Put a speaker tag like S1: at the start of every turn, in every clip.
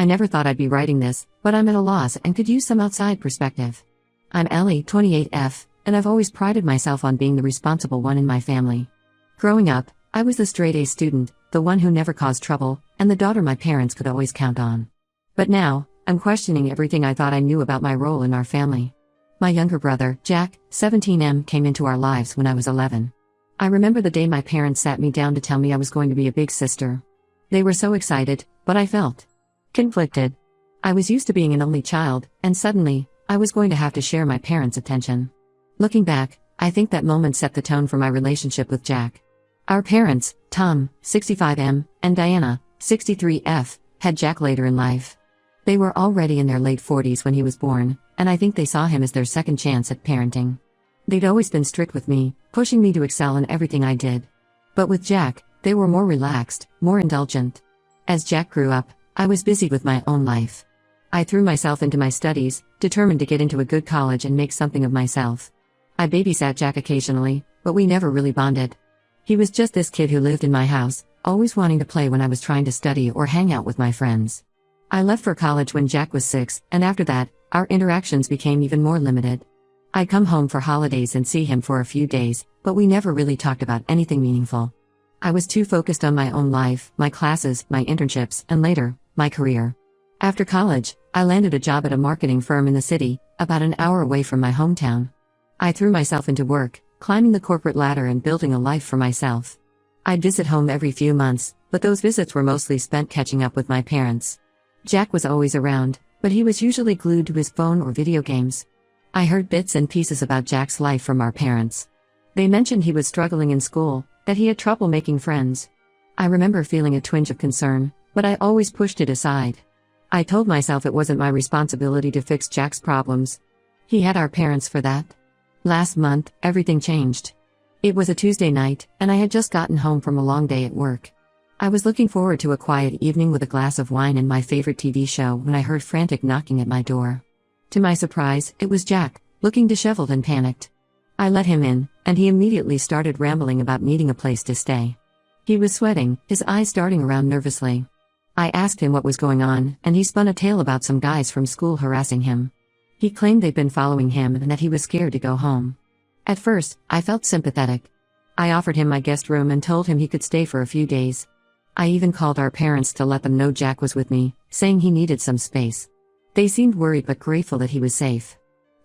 S1: I never thought I'd be writing this, but I'm at a loss and could use some outside perspective. I'm Ellie, 28F, and I've always prided myself on being the responsible one in my family. Growing up, I was the straight-A student, the one who never caused trouble, and the daughter my parents could always count on. But now, I'm questioning everything I thought I knew about my role in our family. My younger brother, Jack, 17M, came into our lives when I was 11. I remember the day my parents sat me down to tell me I was going to be a big sister. They were so excited, but I felt conflicted. I was used to being an only child, and suddenly, I was going to have to share my parents' attention. Looking back, I think that moment set the tone for my relationship with Jack. Our parents, Tom, 65M, and Diana, 63F, had Jack later in life. They were already in their late 40s when he was born, and I think they saw him as their second chance at parenting. They'd always been strict with me, pushing me to excel in everything I did. But with Jack, they were more relaxed, more indulgent. As Jack grew up, I was busy with my own life. I threw myself into my studies, determined to get into a good college and make something of myself. I babysat Jack occasionally, but we never really bonded. He was just this kid who lived in my house, always wanting to play when I was trying to study or hang out with my friends. I left for college when Jack was 6, and after that, our interactions became even more limited. I'd come home for holidays and see him for a few days, but we never really talked about anything meaningful. I was too focused on my own life, my classes, my internships, and later, my career. After college, I landed a job at a marketing firm in the city, about an hour away from my hometown. I threw myself into work, climbing the corporate ladder and building a life for myself. I'd visit home every few months, but those visits were mostly spent catching up with my parents. Jack was always around, but he was usually glued to his phone or video games. I heard bits and pieces about Jack's life from our parents. They mentioned he was struggling in school, that he had trouble making friends. I remember feeling a twinge of concern, but I always pushed it aside. I told myself it wasn't my responsibility to fix Jack's problems. He had our parents for that. Last month, everything changed. It was a Tuesday night, and I had just gotten home from a long day at work. I was looking forward to a quiet evening with a glass of wine and my favorite TV show when I heard frantic knocking at my door. To my surprise, it was Jack, looking disheveled and panicked. I let him in, and he immediately started rambling about needing a place to stay. He was sweating, his eyes darting around nervously. I asked him what was going on, and he spun a tale about some guys from school harassing him. He claimed they'd been following him and that he was scared to go home. At first, I felt sympathetic. I offered him my guest room and told him he could stay for a few days. I even called our parents to let them know Jack was with me, saying he needed some space. They seemed worried but grateful that he was safe.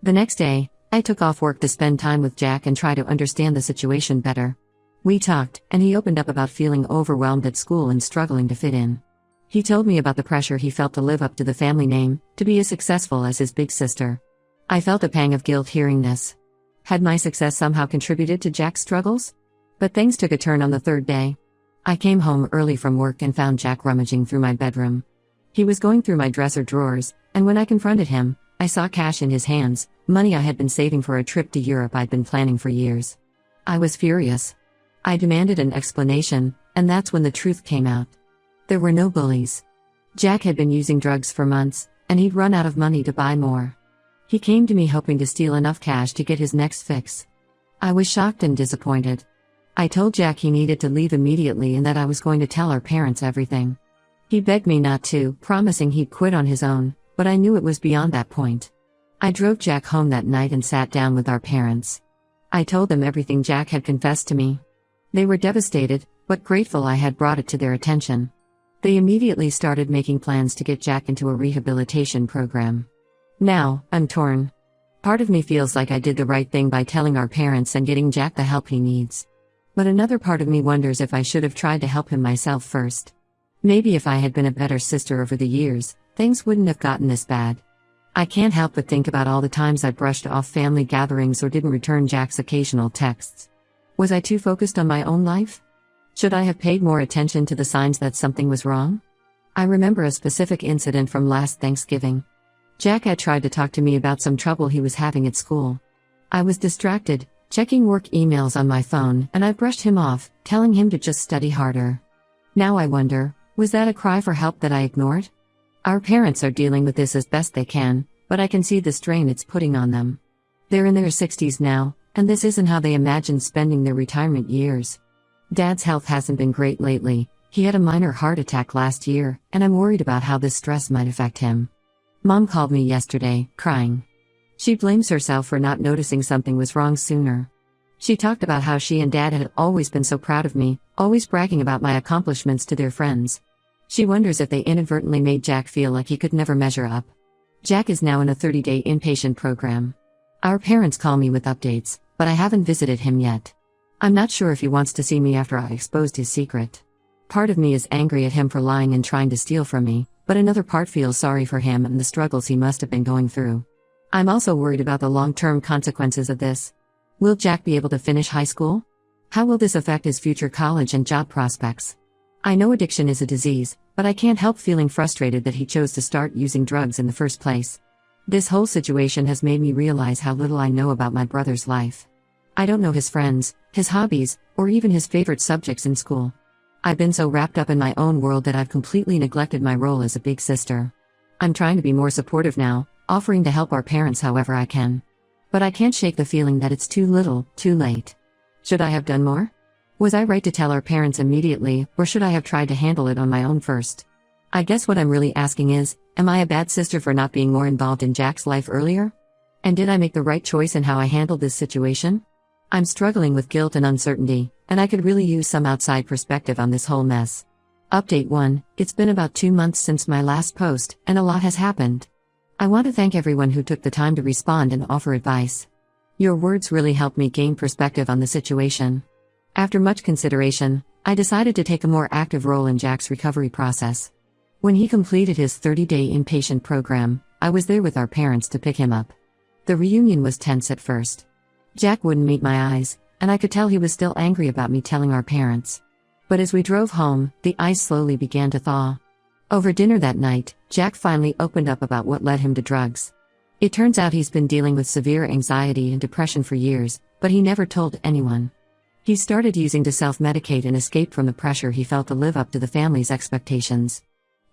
S1: The next day, I took off work to spend time with Jack and try to understand the situation better. We talked, and he opened up about feeling overwhelmed at school and struggling to fit in. He told me about the pressure he felt to live up to the family name, to be as successful as his big sister. I felt a pang of guilt hearing this. Had my success somehow contributed to Jack's struggles? But things took a turn on the third day. I came home early from work and found Jack rummaging through my bedroom. He was going through my dresser drawers, and when I confronted him, I saw cash in his hands, money I had been saving for a trip to Europe I'd been planning for years. I was furious. I demanded an explanation, and that's when the truth came out. There were no bullies. Jack had been using drugs for months, and he'd run out of money to buy more. He came to me hoping to steal enough cash to get his next fix. I was shocked and disappointed. I told Jack he needed to leave immediately and that I was going to tell our parents everything. He begged me not to, promising he'd quit on his own, but I knew it was beyond that point. I drove Jack home that night and sat down with our parents. I told them everything Jack had confessed to me. They were devastated, but grateful I had brought it to their attention. They immediately started making plans to get Jack into a rehabilitation program. Now, I'm torn. Part of me feels like I did the right thing by telling our parents and getting Jack the help he needs. But another part of me wonders if I should have tried to help him myself first. Maybe if I had been a better sister over the years, things wouldn't have gotten this bad. I can't help but think about all the times I brushed off family gatherings or didn't return Jack's occasional texts. Was I too focused on my own life? Should I have paid more attention to the signs that something was wrong? I remember a specific incident from last Thanksgiving. Jack had tried to talk to me about some trouble he was having at school. I was distracted, checking work emails on my phone, and I brushed him off, telling him to just study harder. Now I wonder, was that a cry for help that I ignored? Our parents are dealing with this as best they can, but I can see the strain it's putting on them. They're in their 60s now, and this isn't how they imagined spending their retirement years. Dad's health hasn't been great lately. He had a minor heart attack last year, and I'm worried about how this stress might affect him. Mom called me yesterday, crying. She blames herself for not noticing something was wrong sooner. She talked about how she and Dad had always been so proud of me, always bragging about my accomplishments to their friends. She wonders if they inadvertently made Jack feel like he could never measure up. Jack is now in a 30-day inpatient program. Our parents call me with updates, but I haven't visited him yet. I'm not sure if he wants to see me after I exposed his secret. Part of me is angry at him for lying and trying to steal from me, but another part feels sorry for him and the struggles he must have been going through. I'm also worried about the long-term consequences of this. Will Jack be able to finish high school? How will this affect his future college and job prospects? I know addiction is a disease, but I can't help feeling frustrated that he chose to start using drugs in the first place. This whole situation has made me realize how little I know about my brother's life. I don't know his friends, his hobbies, or even his favorite subjects in school. I've been so wrapped up in my own world that I've completely neglected my role as a big sister. I'm trying to be more supportive now, offering to help our parents however I can. But I can't shake the feeling that it's too little, too late. Should I have done more? Was I right to tell our parents immediately, or should I have tried to handle it on my own first? I guess what I'm really asking is, am I a bad sister for not being more involved in Jack's life earlier? And did I make the right choice in how I handled this situation? I'm struggling with guilt and uncertainty, and I could really use some outside perspective on this whole mess. Update 1, it's been about 2 months since my last post, and a lot has happened. I want to thank everyone who took the time to respond and offer advice. Your words really helped me gain perspective on the situation. After much consideration, I decided to take a more active role in Jack's recovery process. When he completed his 30-day inpatient program, I was there with our parents to pick him up. The reunion was tense at first. Jack wouldn't meet my eyes, and I could tell he was still angry about me telling our parents. But as we drove home, the ice slowly began to thaw. Over dinner that night, Jack finally opened up about what led him to drugs. It turns out he's been dealing with severe anxiety and depression for years, but he never told anyone. He started using to self-medicate and escape from the pressure he felt to live up to the family's expectations.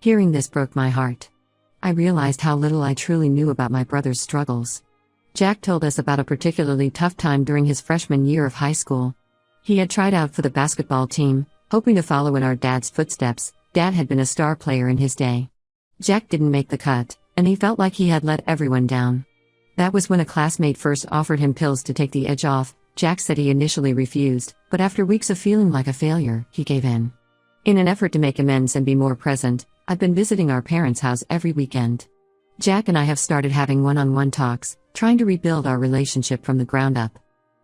S1: Hearing this broke my heart. I realized how little I truly knew about my brother's struggles. Jack told us about a particularly tough time during his freshman year of high school. He had tried out for the basketball team, hoping to follow in our dad's footsteps. Dad had been a star player in his day. Jack didn't make the cut, and he felt like he had let everyone down. That was when a classmate first offered him pills to take the edge off. Jack said he initially refused, but after weeks of feeling like a failure, he gave in. In an effort to make amends and be more present, I've been visiting our parents' house every weekend. Jack and I have started having one-on-one talks, trying to rebuild our relationship from the ground up.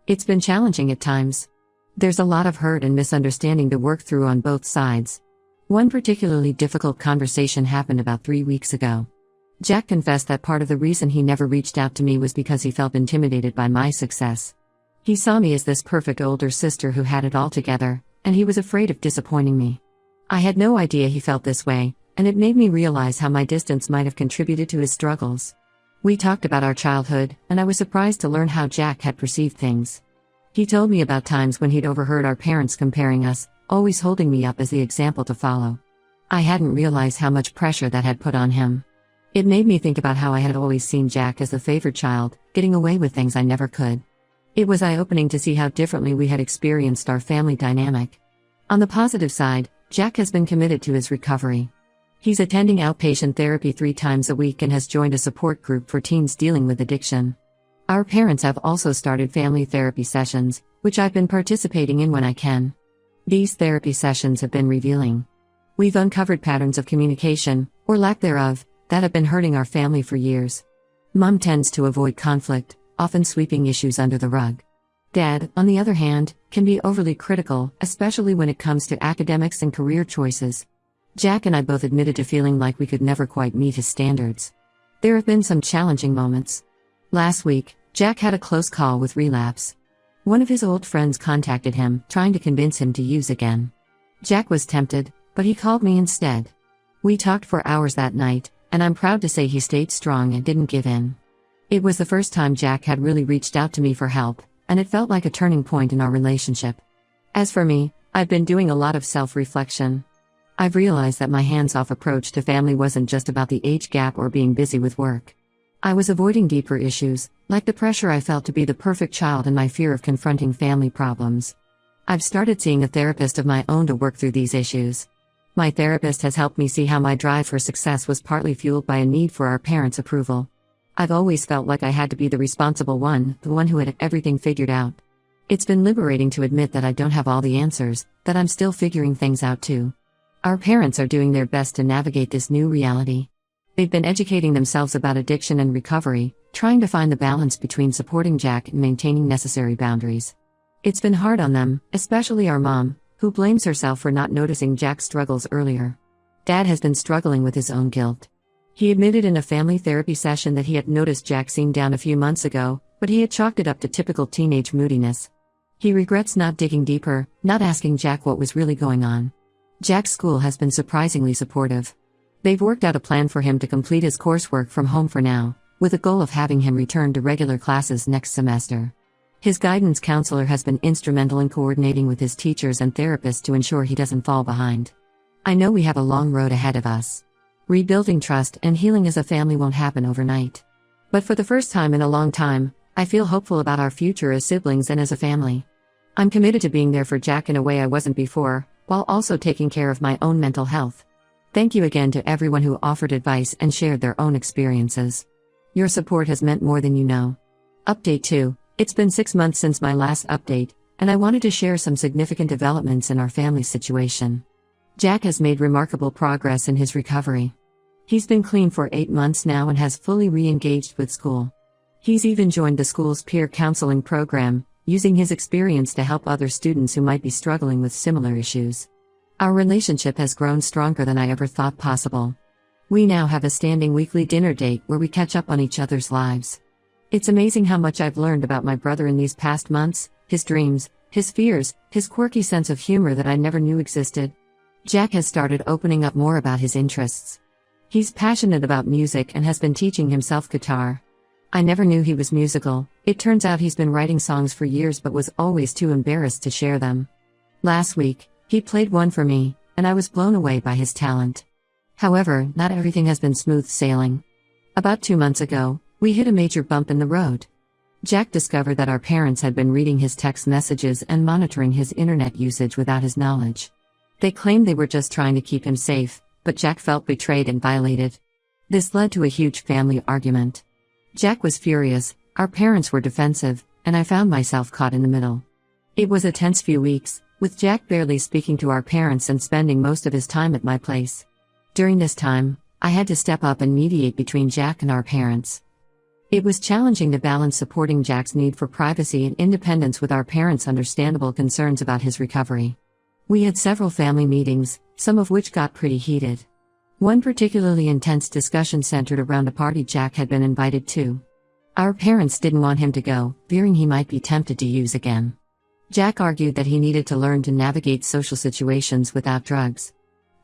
S1: It's been challenging at times. There's a lot of hurt and misunderstanding to work through on both sides. One particularly difficult conversation happened about 3 weeks ago. Jack confessed that part of the reason he never reached out to me was because he felt intimidated by my success. He saw me as this perfect older sister who had it all together, and he was afraid of disappointing me. I had no idea he felt this way, and it made me realize how my distance might have contributed to his struggles. We talked about our childhood, and I was surprised to learn how Jack had perceived things. He told me about times when he'd overheard our parents comparing us, always holding me up as the example to follow. I hadn't realized how much pressure that had put on him. It made me think about how I had always seen Jack as the favored child, getting away with things I never could. It was eye-opening to see how differently we had experienced our family dynamic. On the positive side, Jack has been committed to his recovery. He's attending outpatient therapy 3 times a week and has joined a support group for teens dealing with addiction. Our parents have also started family therapy sessions, which I've been participating in when I can. These therapy sessions have been revealing. We've uncovered patterns of communication, or lack thereof, that have been hurting our family for years. Mom tends to avoid conflict, often sweeping issues under the rug. Dad, on the other hand, can be overly critical, especially when it comes to academics and career choices. Jack and I both admitted to feeling like we could never quite meet his standards. There have been some challenging moments. Last week, Jack had a close call with relapse. One of his old friends contacted him, trying to convince him to use again. Jack was tempted, but he called me instead. We talked for hours that night, and I'm proud to say he stayed strong and didn't give in. It was the first time Jack had really reached out to me for help, and it felt like a turning point in our relationship. As for me, I've been doing a lot of self-reflection. I've realized that my hands-off approach to family wasn't just about the age gap or being busy with work. I was avoiding deeper issues, like the pressure I felt to be the perfect child and my fear of confronting family problems. I've started seeing a therapist of my own to work through these issues. My therapist has helped me see how my drive for success was partly fueled by a need for our parents' approval. I've always felt like I had to be the responsible one, the one who had everything figured out. It's been liberating to admit that I don't have all the answers, that I'm still figuring things out too. Our parents are doing their best to navigate this new reality. They've been educating themselves about addiction and recovery, trying to find the balance between supporting Jack and maintaining necessary boundaries. It's been hard on them, especially our mom, who blames herself for not noticing Jack's struggles earlier. Dad has been struggling with his own guilt. He admitted in a family therapy session that he had noticed Jack seemed down a few months ago, but he had chalked it up to typical teenage moodiness. He regrets not digging deeper, not asking Jack what was really going on. Jack's school has been surprisingly supportive. They've worked out a plan for him to complete his coursework from home for now, with a goal of having him return to regular classes next semester. His guidance counselor has been instrumental in coordinating with his teachers and therapists to ensure he doesn't fall behind. I know we have a long road ahead of us. Rebuilding trust and healing as a family won't happen overnight. But for the first time in a long time, I feel hopeful about our future as siblings and as a family. I'm committed to being there for Jack in a way I wasn't before, while also taking care of my own mental health. Thank you again to everyone who offered advice and shared their own experiences. Your support has meant more than you know. Update 2. It's been 6 months since my last update, and I wanted to share some significant developments in our family situation. Jack has made remarkable progress in his recovery. He's been clean for 8 months now and has fully re-engaged with school. He's even joined the school's peer counseling program, using his experience to help other students who might be struggling with similar issues. Our relationship has grown stronger than I ever thought possible. We now have a standing weekly dinner date where we catch up on each other's lives. It's amazing how much I've learned about my brother in these past months, his dreams, his fears, his quirky sense of humor that I never knew existed. Jack has started opening up more about his interests. He's passionate about music and has been teaching himself guitar. I never knew he was musical. It turns out he's been writing songs for years but was always too embarrassed to share them. Last week, he played one for me, and I was blown away by his talent. However, not everything has been smooth sailing. About 2 months ago, we hit a major bump in the road. Jack discovered that our parents had been reading his text messages and monitoring his internet usage without his knowledge. They claimed they were just trying to keep him safe, but Jack felt betrayed and violated. This led to a huge family argument. Jack was furious, our parents were defensive, and I found myself caught in the middle. It was a tense few weeks, with Jack barely speaking to our parents and spending most of his time at my place. During this time, I had to step up and mediate between Jack and our parents. It was challenging to balance supporting Jack's need for privacy and independence with our parents' understandable concerns about his recovery. We had several family meetings, some of which got pretty heated. One particularly intense discussion centered around a party Jack had been invited to. Our parents didn't want him to go, fearing he might be tempted to use again. Jack argued that he needed to learn to navigate social situations without drugs.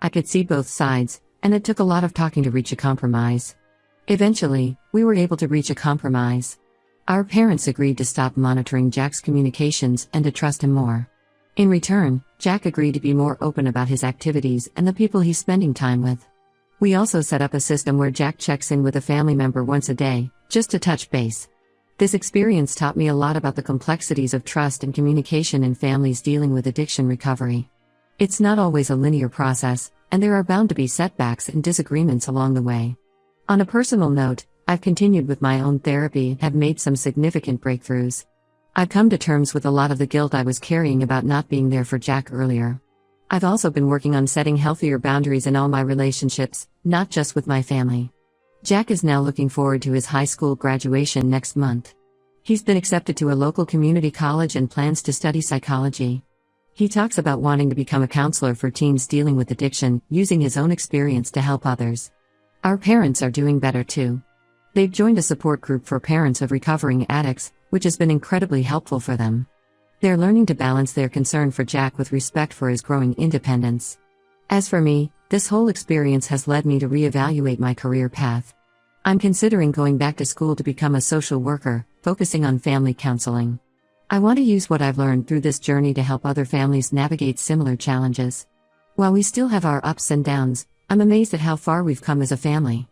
S1: I could see both sides, and it took a lot of talking to reach a compromise. Eventually, we were able to reach a compromise. Our parents agreed to stop monitoring Jack's communications and to trust him more. In return, Jack agreed to be more open about his activities and the people he's spending time with. We also set up a system where Jack checks in with a family member once a day, just to touch base. This experience taught me a lot about the complexities of trust and communication in families dealing with addiction recovery. It's not always a linear process, and there are bound to be setbacks and disagreements along the way. On a personal note, I've continued with my own therapy and have made some significant breakthroughs. I've come to terms with a lot of the guilt I was carrying about not being there for Jack earlier. I've also been working on setting healthier boundaries in all my relationships, not just with my family. Jack is now looking forward to his high school graduation next month. He's been accepted to a local community college and plans to study psychology. He talks about wanting to become a counselor for teens dealing with addiction, using his own experience to help others. Our parents are doing better too. They've joined a support group for parents of recovering addicts, which has been incredibly helpful for them. They're learning to balance their concern for Jack with respect for his growing independence. As for me, this whole experience has led me to reevaluate my career path. I'm considering going back to school to become a social worker, focusing on family counseling. I want to use what I've learned through this journey to help other families navigate similar challenges. While we still have our ups and downs, I'm amazed at how far we've come as a family.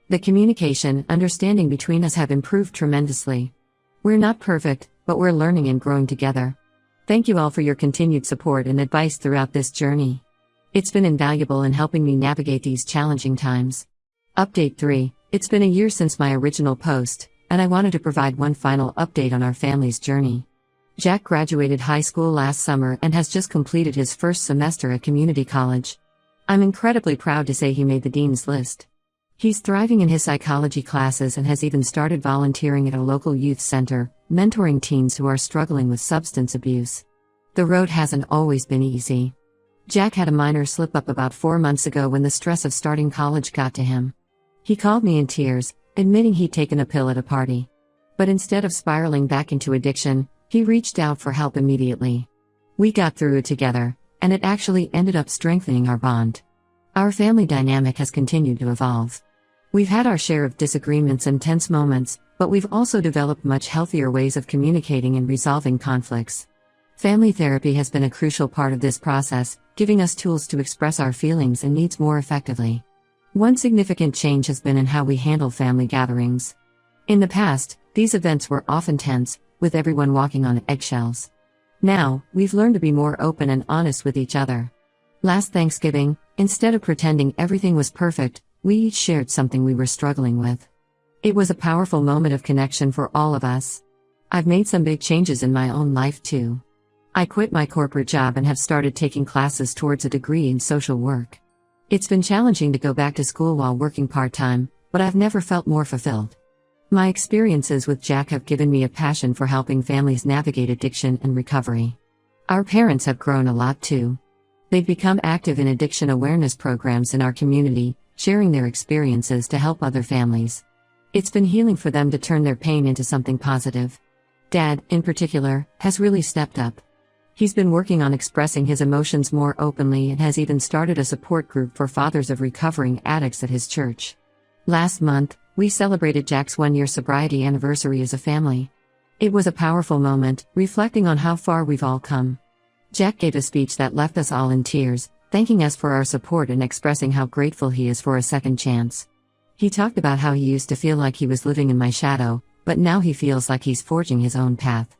S1: The communication, understanding between us have improved tremendously. We're not perfect, but we're learning and growing together. Thank you all for your continued support and advice throughout this journey. It's been invaluable in helping me navigate these challenging times. Update 3. It's been a year since my original post, and I wanted to provide one final update on our family's journey. Jack graduated high school last summer and has just completed his first semester at community college. I'm incredibly proud to say he made the dean's list. He's thriving in his psychology classes and has even started volunteering at a local youth center, mentoring teens who are struggling with substance abuse. The road hasn't always been easy. Jack had a minor slip-up about 4 months ago when the stress of starting college got to him. He called me in tears, admitting he'd taken a pill at a party. But instead of spiraling back into addiction, he reached out for help immediately. We got through it together, and it actually ended up strengthening our bond. Our family dynamic has continued to evolve. We've had our share of disagreements and tense moments, but we've also developed much healthier ways of communicating and resolving conflicts. Family therapy has been a crucial part of this process, giving us tools to express our feelings and needs more effectively. One significant change has been in how we handle family gatherings. In the past, these events were often tense, with everyone walking on eggshells. Now, we've learned to be more open and honest with each other. Last Thanksgiving, instead of pretending everything was perfect, we each shared something we were struggling with. It was a powerful moment of connection for all of us. I've made some big changes in my own life too. I quit my corporate job and have started taking classes towards a degree in social work. It's been challenging to go back to school while working part-time, but I've never felt more fulfilled. My experiences with Jack have given me a passion for helping families navigate addiction and recovery. Our parents have grown a lot too. They've become active in addiction awareness programs in our community, sharing their experiences to help other families. It's been healing for them to turn their pain into something positive. Dad, in particular, has really stepped up. He's been working on expressing his emotions more openly and has even started a support group for fathers of recovering addicts at his church. Last month, we celebrated Jack's 1-year sobriety anniversary as a family. It was a powerful moment, reflecting on how far we've all come. Jack gave a speech that left us all in tears, thanking us for our support and expressing how grateful he is for a second chance. He talked about how he used to feel like he was living in my shadow, but now he feels like he's forging his own path.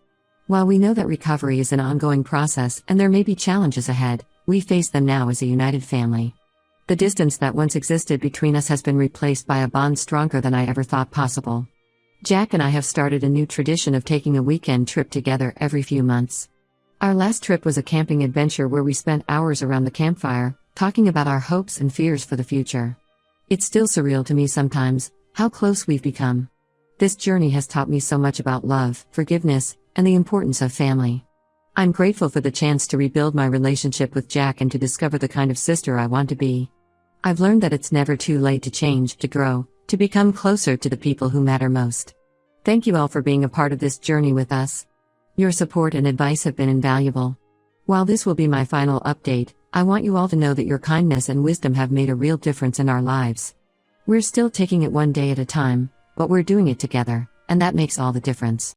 S1: While we know that recovery is an ongoing process and there may be challenges ahead, we face them now as a united family. The distance that once existed between us has been replaced by a bond stronger than I ever thought possible. Jack and I have started a new tradition of taking a weekend trip together every few months. Our last trip was a camping adventure where we spent hours around the campfire, talking about our hopes and fears for the future. It's still surreal to me sometimes, how close we've become. This journey has taught me so much about love, forgiveness, and the importance of family. I'm grateful for the chance to rebuild my relationship with Jack and to discover the kind of sister I want to be. I've learned that it's never too late to change, to grow, to become closer to the people who matter most. Thank you all for being a part of this journey with us. Your support and advice have been invaluable. While this will be my final update, I want you all to know that your kindness and wisdom have made a real difference in our lives. We're still taking it one day at a time, but we're doing it together, and that makes all the difference.